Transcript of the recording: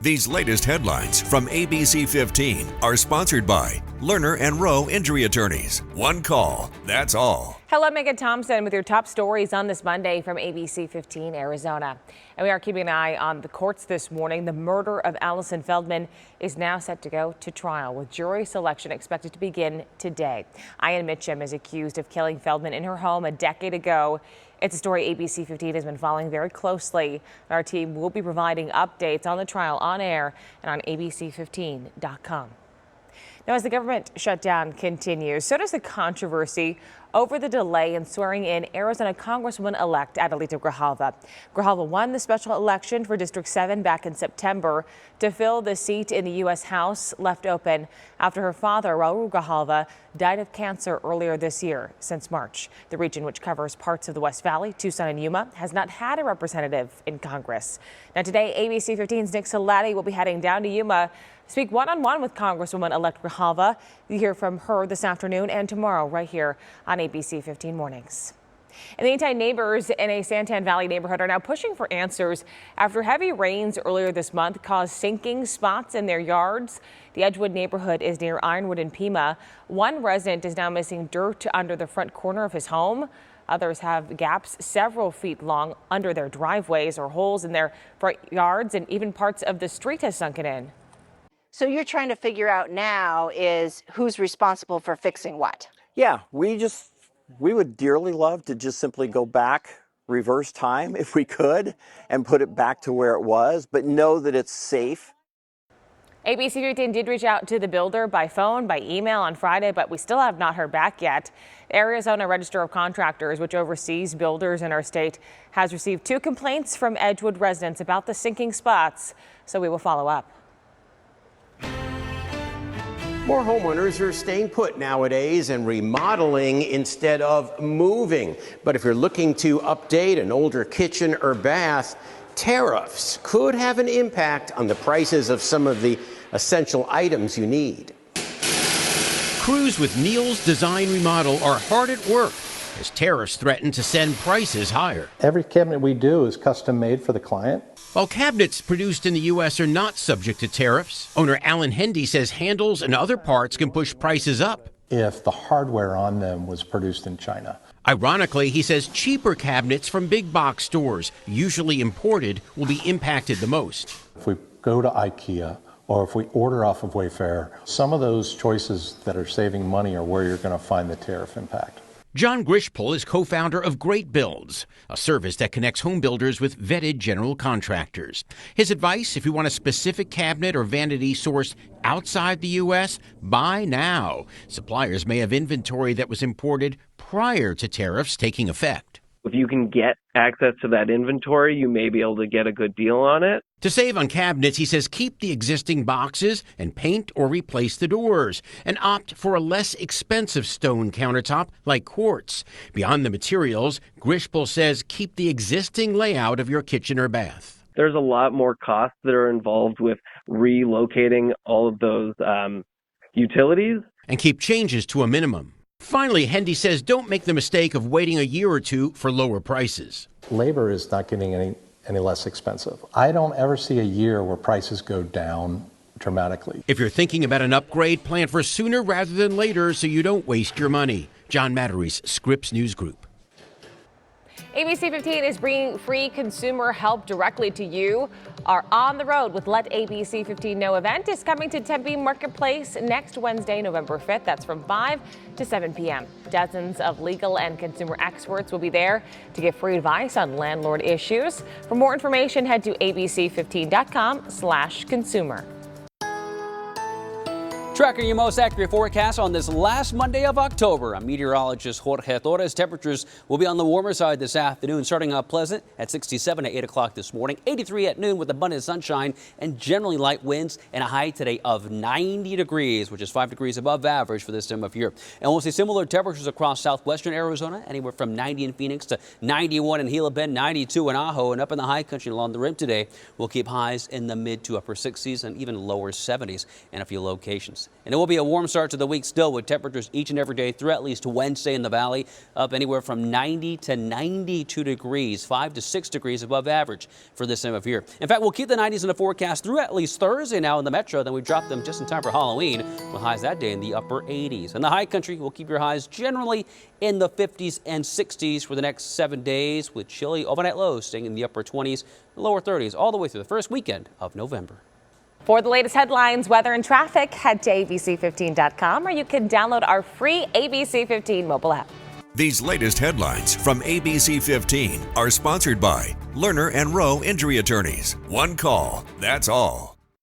These latest headlines from ABC15 are sponsored by Lerner and Rowe Injury Attorneys. One call, that's all. Hello, Megan Thompson with your top stories on this Monday from ABC15 Arizona. And we are keeping an eye on the courts this morning. The murder of Allison Feldman is now set to go to trial, with jury selection expected to begin today. Ian Mitchum is accused of killing Feldman in her home a decade ago. It's a story ABC15 has been following very closely. Our team will be providing updates on the trial on air and on ABC15.com. Now, as the government shutdown continues, so does the controversy over the delay in swearing in Arizona Congresswoman-elect Adelita Grijalva. Grijalva won the special election for District 7 back in September to fill the seat in the U.S. House left open after her father, Raul Grijalva, died of cancer earlier this year. Since March, the region, which covers parts of the West Valley, Tucson, and Yuma, has not had a representative in Congress. Now, today, ABC15's Nick Salati will be heading down to Yuma, speak one-on-one with Congresswoman-elect Grijalva. You hear from her this afternoon and tomorrow right here on ABC 15 Mornings. In the meantime, neighbors in a Santan Valley neighborhood are now pushing for answers after heavy rains earlier this month caused sinking spots in their yards. The Edgewood neighborhood is near Ironwood and Pima. One resident is now missing dirt under the front corner of his home. Others have gaps several feet long under their driveways or holes in their front yards, and even parts of the street has sunken in. So you're trying to figure out now is who's responsible for fixing what? Yeah, we would dearly love to just simply go back, reverse time if we could, and put it back to where it was, but know that it's safe. ABC 15 did reach out to the builder by phone, by email on Friday, but we still have not heard back yet. The Arizona Register of Contractors, which oversees builders in our state, has received 2 complaints from Edgewood residents about the sinking spots, so we will follow up. More homeowners are staying put nowadays and remodeling instead of moving. But if you're looking to update an older kitchen or bath, tariffs could have an impact on the prices of some of the essential items you need. Crews with Neil's Design Remodel are hard at work as tariffs threaten to send prices higher. Every cabinet we do is custom made for the client. While cabinets produced in the U.S. are not subject to tariffs, owner Alan Hendy says handles and other parts can push prices up if the hardware on them was produced in China. Ironically, he says cheaper cabinets from big box stores, usually imported, will be impacted the most. If we go to IKEA or if we order off of Wayfair, some of those choices that are saving money are where you're going to find the tariff impact. John Grishpol is co-founder of Great Builds, a service that connects home builders with vetted general contractors. His advice, if you want a specific cabinet or vanity sourced outside the U.S., buy now. Suppliers may have inventory that was imported prior to tariffs taking effect. If you can get access to that inventory, you may be able to get a good deal on it. To save on cabinets, he says keep the existing boxes and paint or replace the doors, and opt for a less expensive stone countertop like quartz. Beyond the materials, Grishpol says keep the existing layout of your kitchen or bath. There's a lot more costs that are involved with relocating all of those utilities. And keep changes to a minimum. Finally, Hendy says don't make the mistake of waiting a year or two for lower prices. Labor is not getting any less expensive. I don't ever see a year where prices go down dramatically. If you're thinking about an upgrade, plan for sooner rather than later so you don't waste your money. John Matteries, Scripps News Group. ABC 15 is bringing free consumer help directly to you. Our On the Road with Let ABC 15 Know event is coming to Tempe Marketplace next Wednesday, November 5th. That's from 5 to 7 p.m. Dozens of legal and consumer experts will be there to give free advice on landlord issues. For more information, head to abc15.com/consumer. Tracking your most accurate forecast on this last Monday of October. I'm meteorologist Jorge Torres. Temperatures will be on the warmer side this afternoon, starting out pleasant at 67 at 8 o'clock this morning, 83 at noon with abundant sunshine and generally light winds, and a high today of 90 degrees, which is 5 degrees above average for this time of year. And we'll see similar temperatures across southwestern Arizona, anywhere from 90 in Phoenix to 91 in Gila Bend, 92 in Ajo, and up in the high country along the rim today, we'll keep highs in the mid to upper 60s and even lower 70s in a few locations. And it will be a warm start to the week still, with temperatures each and every day through at least Wednesday in the valley, up anywhere from 90 to 92 degrees, 5 to 6 degrees above average for this time of year. In fact, we'll keep the 90s in the forecast through at least Thursday now in the metro. Then we drop them just in time for Halloween, with highs that day in the upper 80s. In the high country, we'll keep your highs generally in the 50s and 60s for the next 7 days, with chilly overnight lows staying in the upper 20s, lower 30s all the way through the first weekend of November. For the latest headlines, weather, and traffic, head to abc15.com, or you can download our free ABC15 mobile app. These latest headlines from ABC15 are sponsored by Lerner and Rowe Injury Attorneys. One call, that's all.